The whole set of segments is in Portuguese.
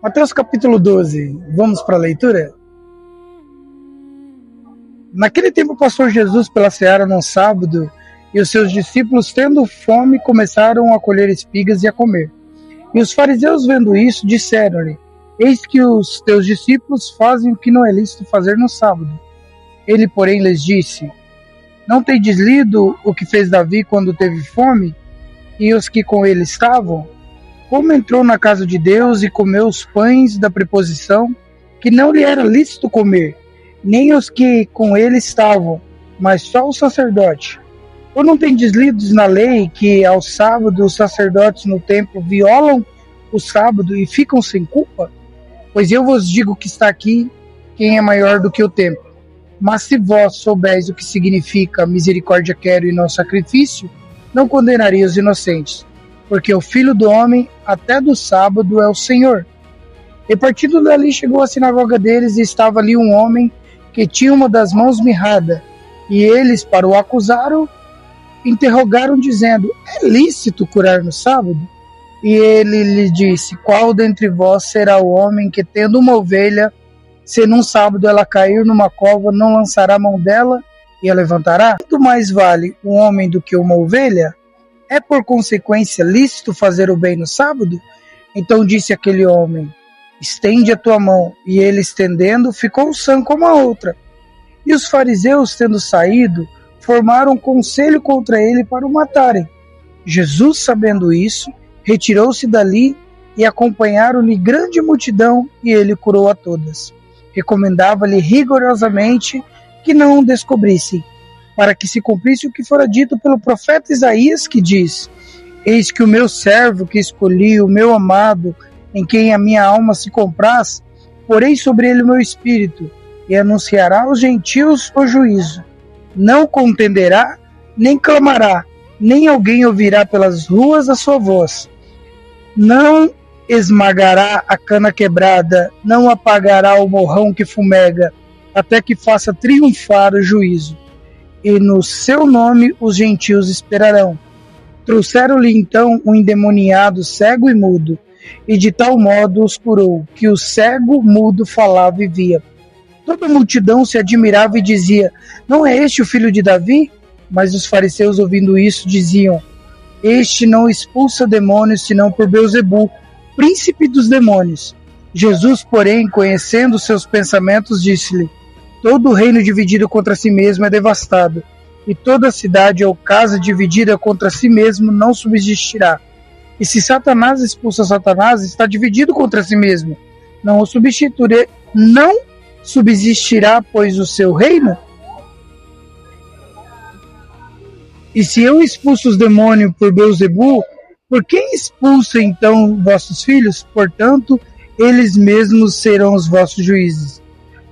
Mateus capítulo 12, vamos para a leitura? Naquele tempo passou Jesus pela seara num sábado, e os seus discípulos, tendo fome, começaram a colher espigas e a comer. E os fariseus, vendo isso, disseram-lhe: Eis que os teus discípulos fazem o que não é lícito fazer no sábado. Ele, porém, lhes disse: Não tendes lido o que fez Davi quando teve fome, e os que com ele estavam? Como entrou na casa de Deus e comeu os pães da preposição, que não lhe era lícito comer, nem os que com ele estavam, mas só o sacerdote. Ou não tendes lido na lei que ao sábado os sacerdotes no templo violam o sábado e ficam sem culpa? Pois eu vos digo que está aqui quem é maior do que o templo. Mas se vós soubeis o que significa misericórdia quero e não sacrifício, não condenaria os inocentes, porque o Filho do Homem até do sábado é o Senhor. E partindo dali chegou à sinagoga deles, e estava ali um homem que tinha uma das mãos mirrada. E eles, para o acusar, interrogaram, dizendo: É lícito curar no sábado? E ele lhe disse: Qual dentre vós será o homem que, tendo uma ovelha, se num sábado ela cair numa cova, não lançará a mão dela e a levantará? Muito mais vale um homem do que uma ovelha? É por consequência lícito fazer o bem no sábado? Então disse aquele homem: Estende a tua mão. E ele, estendendo, ficou sã como a outra. E os fariseus, tendo saído, formaram um conselho contra ele para o matarem. Jesus, sabendo isso, retirou-se dali, e acompanharam-lhe grande multidão, e ele curou a todas. Recomendava-lhe rigorosamente que não o descobrissem, para que se cumprisse o que fora dito pelo profeta Isaías, que diz: Eis que o meu servo que escolhi, o meu amado, em quem a minha alma se compraz, porei sobre ele o meu espírito, e anunciará aos gentios o juízo. Não contenderá, nem clamará, nem alguém ouvirá pelas ruas a sua voz. Não esmagará a cana quebrada, não apagará o morrão que fumega, até que faça triunfar o juízo. E no seu nome os gentios esperarão. Trouxeram-lhe então um endemoniado cego e mudo, e de tal modo os curou, que o cego mudo falava e via. Toda a multidão se admirava e dizia: Não é este o filho de Davi? Mas os fariseus, ouvindo isso, diziam: Este não expulsa demônios, senão por Beelzebu, príncipe dos demônios. Jesus, porém, conhecendo seus pensamentos, disse-lhe: Todo reino dividido contra si mesmo é devastado, e toda cidade ou casa dividida contra si mesmo não subsistirá. E se Satanás expulsa Satanás, está dividido contra si mesmo. Não subsistirá, pois, o seu reino? E se eu expulso os demônios por Beelzebu, por quem expulso então vossos filhos? Portanto, eles mesmos serão os vossos juízes.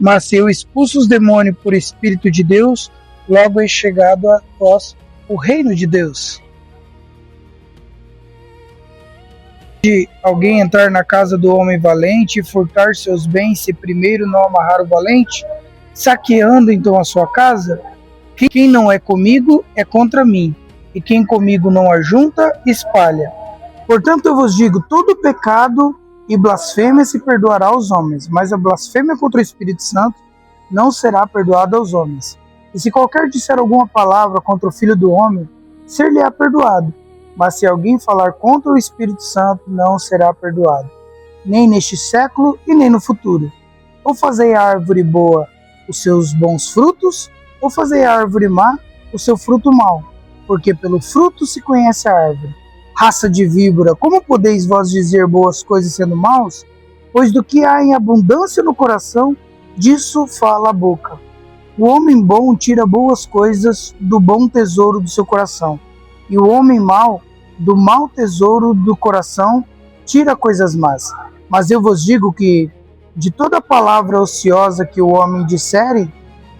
Mas se eu expulso os demônios por Espírito de Deus, logo é chegado a vós o reino de Deus. De alguém entrar na casa do homem valente e furtar seus bens, se primeiro não amarrar o valente, saqueando então a sua casa? Quem não é comigo é contra mim, e quem comigo não ajunta, espalha. Portanto eu vos digo, todo pecado e blasfêmia se perdoará aos homens, mas a blasfêmia contra o Espírito Santo não será perdoada aos homens. E se qualquer disser alguma palavra contra o Filho do Homem, ser-lhe-á perdoado. Mas se alguém falar contra o Espírito Santo, não será perdoado, nem neste século e nem no futuro. Ou fazei a árvore boa os seus bons frutos, ou fazei a árvore má o seu fruto mau, porque pelo fruto se conhece a árvore. Raça de víbora, como podeis vós dizer boas coisas sendo maus? Pois do que há em abundância no coração, disso fala a boca. O homem bom tira boas coisas do bom tesouro do seu coração, e o homem mau, do mau tesouro do coração, tira coisas más. Mas eu vos digo que, de toda palavra ociosa que o homem dissere,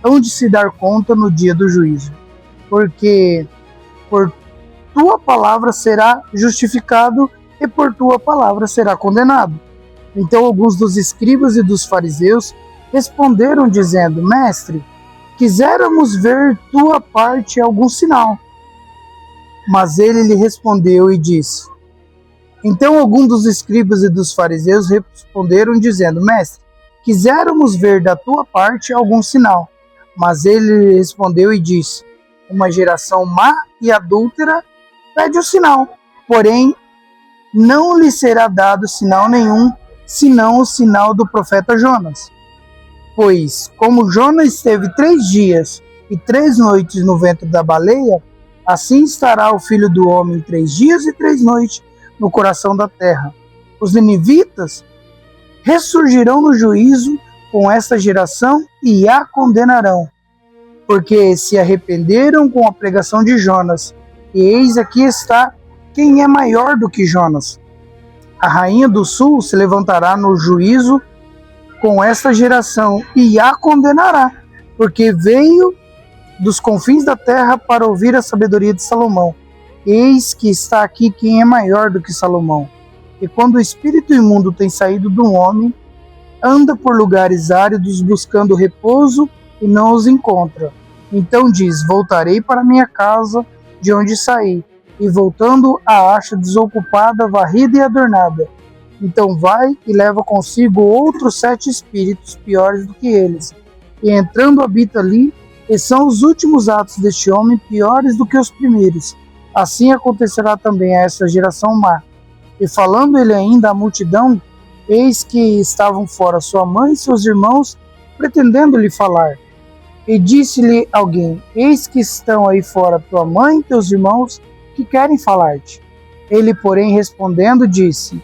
hão de se dar conta no dia do juízo. Porque por tua palavra será justificado, e por tua palavra será condenado. Então alguns dos escribas e dos fariseus responderam, dizendo: Mestre, quiséramos ver tua parte algum sinal. Mas ele lhe respondeu e disse: Então alguns dos escribas e dos fariseus responderam, dizendo: Mestre, quiséramos ver da tua parte algum sinal. Mas ele respondeu e disse: Uma geração má e adúltera pede o sinal, porém não lhe será dado sinal nenhum, senão o sinal do profeta Jonas. Pois, como Jonas esteve 3 dias e 3 noites no ventre da baleia, assim estará o Filho do Homem 3 dias e 3 noites no coração da terra. Os ninivitas ressurgirão no juízo com esta geração e a condenarão, porque se arrependeram com a pregação de Jonas. E eis aqui está quem é maior do que Jonas. A rainha do sul se levantará no juízo com esta geração e a condenará, porque veio dos confins da terra para ouvir a sabedoria de Salomão. Eis que está aqui quem é maior do que Salomão. E quando o espírito imundo tem saído de um homem, anda por lugares áridos buscando repouso e não os encontra. Então diz: voltarei para minha casa de onde saí, e voltando a acha desocupada, varrida e adornada. Então vai e leva consigo outros 7 espíritos piores do que eles, e entrando habita ali, e são os últimos atos deste homem piores do que os primeiros. Assim acontecerá também a essa geração má. E falando ele ainda à multidão, eis que estavam fora sua mãe e seus irmãos, pretendendo lhe falar. E disse-lhe alguém: Eis que estão aí fora tua mãe e teus irmãos, que querem falar-te. Ele, porém, respondendo, disse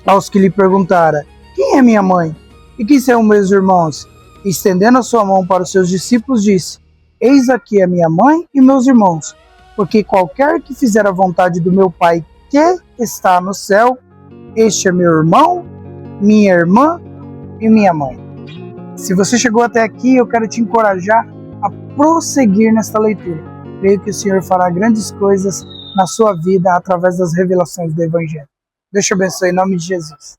aos que lhe perguntara: Quem é minha mãe? E quem são meus irmãos? E, estendendo a sua mão para os seus discípulos, disse: Eis aqui a minha mãe e meus irmãos, porque qualquer que fizer a vontade do meu Pai que está no céu, este é meu irmão, minha irmã e minha mãe. Se você chegou até aqui, eu quero te encorajar a prosseguir nesta leitura. Creio que o Senhor fará grandes coisas na sua vida através das revelações do Evangelho. Deus te abençoe em nome de Jesus.